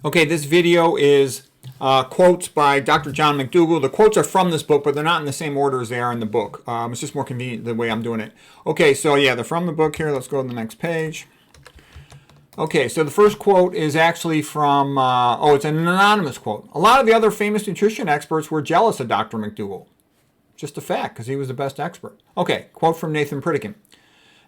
Okay, this video is quotes by Dr. John Mcdougall. The quotes are from this book, but they're not in the same order as they are in the book. It's just more convenient the way I'm doing it. Okay, so yeah, they're from the book here. Let's go to the next page. Okay, so the first quote is actually from, it's an anonymous quote. A lot of the other famous nutrition experts were jealous of Dr. Mcdougall. Just a fact, because he was the best expert. Okay, quote from Nathan Pritikin.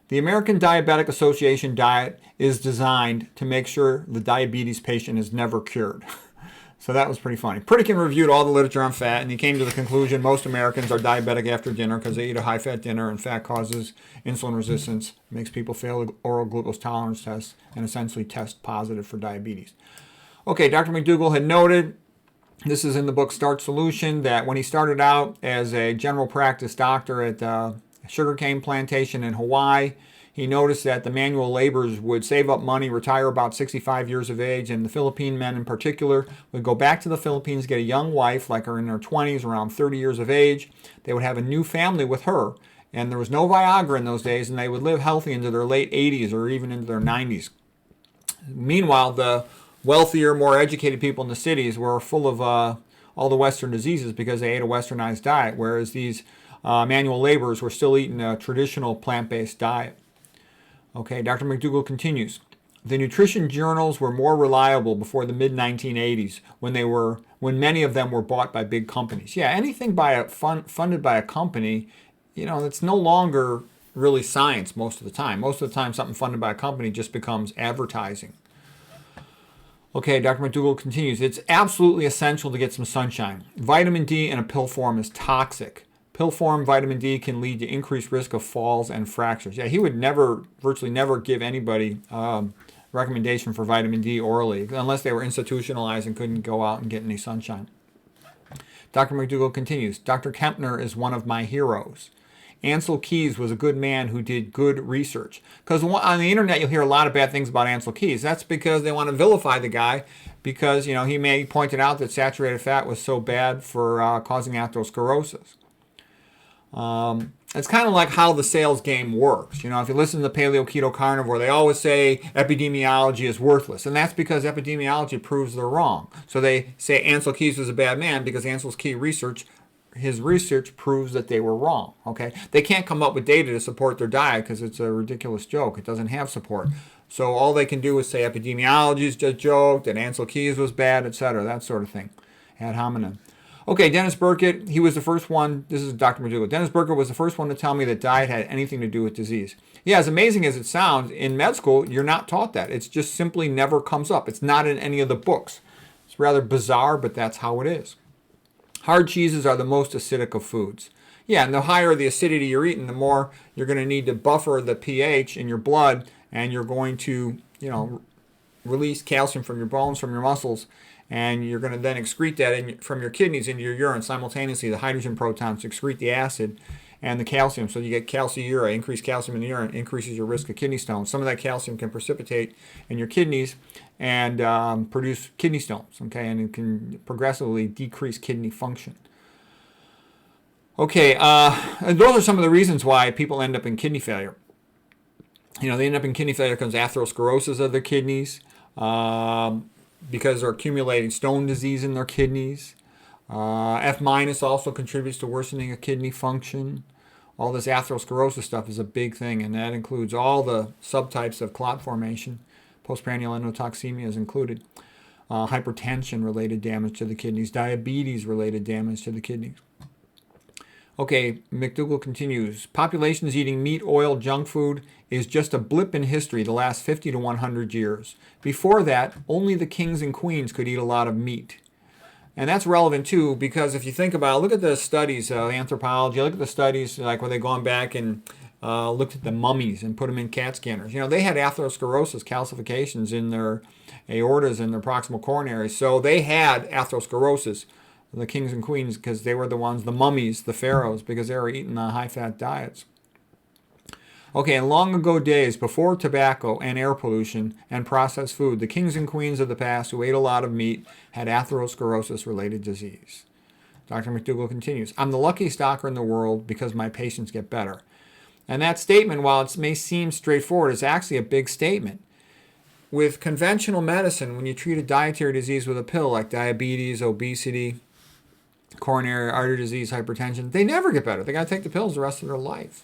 The American Diabetic Association diet is designed to make sure the diabetes patient is never cured. So that was pretty funny. Pritikin reviewed all the literature on fat, and he came to the conclusion most Americans are diabetic after dinner because they eat a high-fat dinner, and fat causes insulin resistance, makes people fail oral glucose tolerance tests, and essentially test positive for diabetes. Okay, Dr. Mcdougall had noted, this is in the book Start Solution, that when he started out as a general practice doctor at sugarcane plantation in Hawaii, he noticed that the manual laborers would save up money, retire about 65 years of age, and the Philippine men in particular would go back to the Philippines, get a young wife, like her in her 20s, around 30 years of age. They would have a new family with her, and there was no Viagra in those days, and they would live healthy into their late 80s or even into their 90s. Meanwhile, the wealthier, more educated people in the cities were full of all the Western diseases because they ate a westernized diet, whereas these manual laborers were still eating a traditional plant-based diet. Okay, Dr. Mcdougall continues. The nutrition journals were more reliable before the mid-1980s when many of them were bought by big companies. Yeah, anything funded by a company, it's no longer really science most of the time. Most of the time something funded by a company just becomes advertising. Okay, Dr. Mcdougall continues. It's absolutely essential to get some sunshine. Vitamin D in a pill form is toxic. Pill form vitamin D can lead to increased risk of falls and fractures. Yeah, he would virtually never give anybody recommendation for vitamin D orally unless they were institutionalized and couldn't go out and get any sunshine. Dr. Mcdougall continues, Dr. Kempner is one of my heroes. Ansel Keys was a good man who did good research. Because on the internet you'll hear a lot of bad things about Ansel Keys. That's because they want to vilify the guy because he pointed out that saturated fat was so bad for causing atherosclerosis. It's kind of like how the sales game works. If you listen to the Paleo Keto Carnivore, they always say epidemiology is worthless. And that's because epidemiology proves they're wrong. So they say Ansel Keys was a bad man because Ansel Keys' research proves that they were wrong. Okay, they can't come up with data to support their diet because it's a ridiculous joke. It doesn't have support. So all they can do is say epidemiology is just a joke, that Ansel Keys was bad, etc., that sort of thing. Ad hominem. Okay, Dennis Burkitt, he was the first one. This is Dr. Mcdougall. Dennis Burkitt was the first one to tell me that diet had anything to do with disease. Yeah, as amazing as it sounds, in med school, you're not taught that. It's just simply never comes up. It's not in any of the books. It's rather bizarre, but that's how it is. Hard cheeses are the most acidic of foods. Yeah, and the higher the acidity you're eating, the more you're going to need to buffer the pH in your blood, and you're going to, release calcium from your bones, from your muscles, and you're going to then excrete that from your kidneys into your urine simultaneously. The hydrogen protons excrete the acid and the calcium, so you get calciuria. Increased calcium in the urine increases your risk of kidney stones. Some of that calcium can precipitate in your kidneys and produce kidney stones, okay, and it can progressively decrease kidney function. Okay, and those are some of the reasons why people end up in kidney failure. They end up in kidney failure because of atherosclerosis of their kidneys, because they're accumulating stone disease in their kidneys. F- also contributes to worsening of kidney function. All this atherosclerosis stuff is a big thing, and that includes all the subtypes of clot formation. Postprandial endotoxemia is included. Hypertension-related damage to the kidneys. Diabetes-related damage to the kidneys. Okay, Mcdougall continues. Populations eating meat, oil, junk food is just a blip in history the last 50 to 100 years. Before that, only the kings and queens could eat a lot of meat. And that's relevant too because if you think about it, look at the studies, anthropology, look at the studies like where they've gone back and looked at the mummies and put them in CAT scanners. They had atherosclerosis, calcifications in their aortas and their proximal coronaries. So they had atherosclerosis, the kings and queens, because they were the ones, the mummies, the pharaohs, because they were eating the high-fat diets. Okay, in long ago days, before tobacco and air pollution and processed food, the kings and queens of the past who ate a lot of meat had atherosclerosis-related disease. Dr. Mcdougall continues, I'm the luckiest doctor in the world because my patients get better. And that statement, while it may seem straightforward, is actually a big statement. with conventional medicine, when you treat a dietary disease with a pill like diabetes, obesity, coronary artery disease, hypertension, they never get better. They got to take the pills the rest of their life.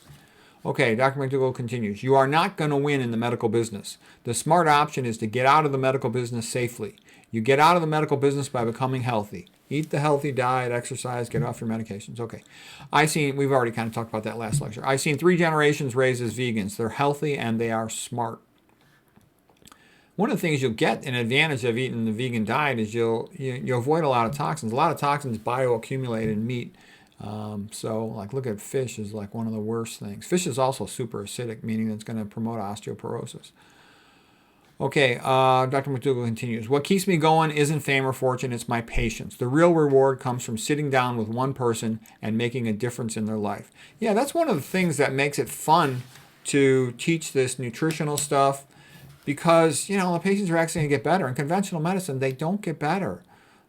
Okay, Dr. Mcdougall continues. You are not going to win in the medical business. The smart option is to get out of the medical business safely. You get out of the medical business by becoming healthy. Eat the healthy diet, exercise, get off your medications. Okay. We've already kind of talked about that last lecture. I've seen 3 generations raised as vegans. They're healthy and they are smart. One of the things you'll get an advantage of eating the vegan diet is you'll avoid a lot of toxins. A lot of toxins bioaccumulate in meat. So like look at fish is like one of the worst things. Fish is also super acidic, meaning it's going to promote osteoporosis. Okay, Dr. Mcdougall continues. What keeps me going isn't fame or fortune, it's my patience. The real reward comes from sitting down with one person and making a difference in their life. Yeah, that's one of the things that makes it fun to teach this nutritional stuff because, the patients are actually going to get better. In conventional medicine, they don't get better.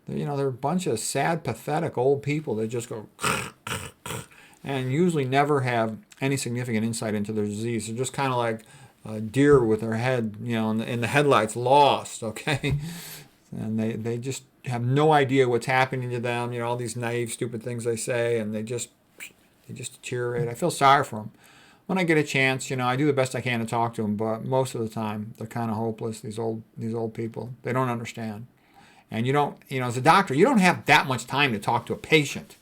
They're a bunch of sad, pathetic old people that just go and usually never have any significant insight into their disease. They're just kind of like a deer with their head, in the headlights, lost, okay? And they just have no idea what's happening to them, all these naive, stupid things they say, and they just deteriorate. I feel sorry for them. When I get a chance, I do the best I can to talk to them, but most of the time, they're kind of hopeless, these old people. They don't understand. And you don't, as a doctor, you don't have that much time to talk to a patient.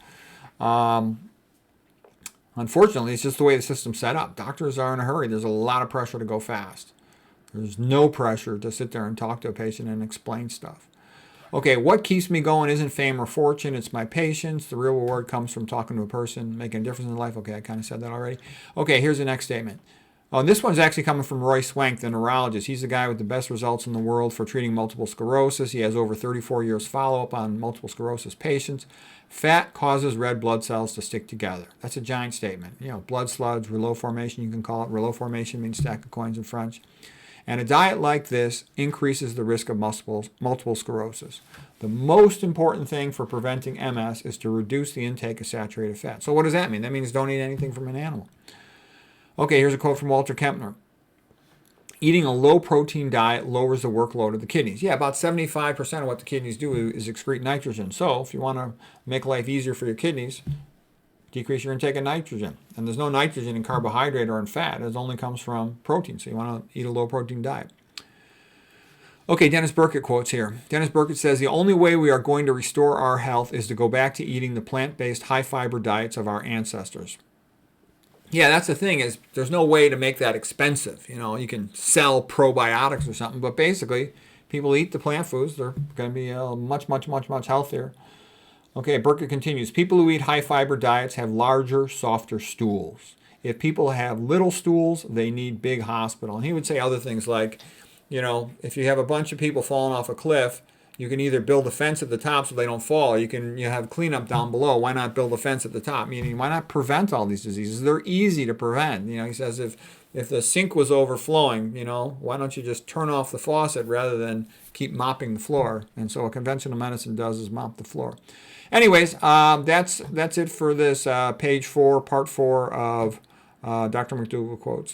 Unfortunately, it's just the way the system's set up. Doctors are in a hurry. There's a lot of pressure to go fast. There's no pressure to sit there and talk to a patient and explain stuff. Okay, what keeps me going isn't fame or fortune. It's my patience. The real reward comes from talking to a person, making a difference in life. Okay, I kind of said that already. Okay, here's the next statement. Oh, this one's actually coming from Roy Swank, the neurologist. He's the guy with the best results in the world for treating multiple sclerosis. He has over 34 years follow-up on multiple sclerosis patients. Fat causes red blood cells to stick together. That's a giant statement. Blood sludge, rouleau formation, you can call it. Rouleau formation means stack of coins in French. And a diet like this increases the risk of multiple sclerosis. The most important thing for preventing MS is to reduce the intake of saturated fat. So what does that mean? That means don't eat anything from an animal. Okay, here's a quote from Walter Kempner. Eating a low-protein diet lowers the workload of the kidneys. Yeah, about 75% of what the kidneys do is excrete nitrogen. So if you want to make life easier for your kidneys, decrease your intake of nitrogen. And there's no nitrogen in carbohydrate or in fat. It only comes from protein. So you want to eat a low-protein diet. Okay, Dennis Burkitt quotes here. Dennis Burkitt says, the only way we are going to restore our health is to go back to eating the plant-based high-fiber diets of our ancestors. Yeah, that's the thing is there's no way to make that expensive. You can sell probiotics or something, but basically people eat the plant foods. They're going to be much, much, much, much healthier. Okay, Burkitt continues. People who eat high-fiber diets have larger, softer stools. If people have little stools, they need big hospital. And he would say other things like, if you have a bunch of people falling off a cliff, you can either build a fence at the top so they don't fall, or you have cleanup down below. Why not build a fence at the top? Meaning, why not prevent all these diseases? They're easy to prevent. He says if the sink was overflowing, why don't you just turn off the faucet rather than keep mopping the floor? And so what conventional medicine does is mop the floor. Anyways, that's it for this page 4, part 4 of Dr. Mcdougall quotes.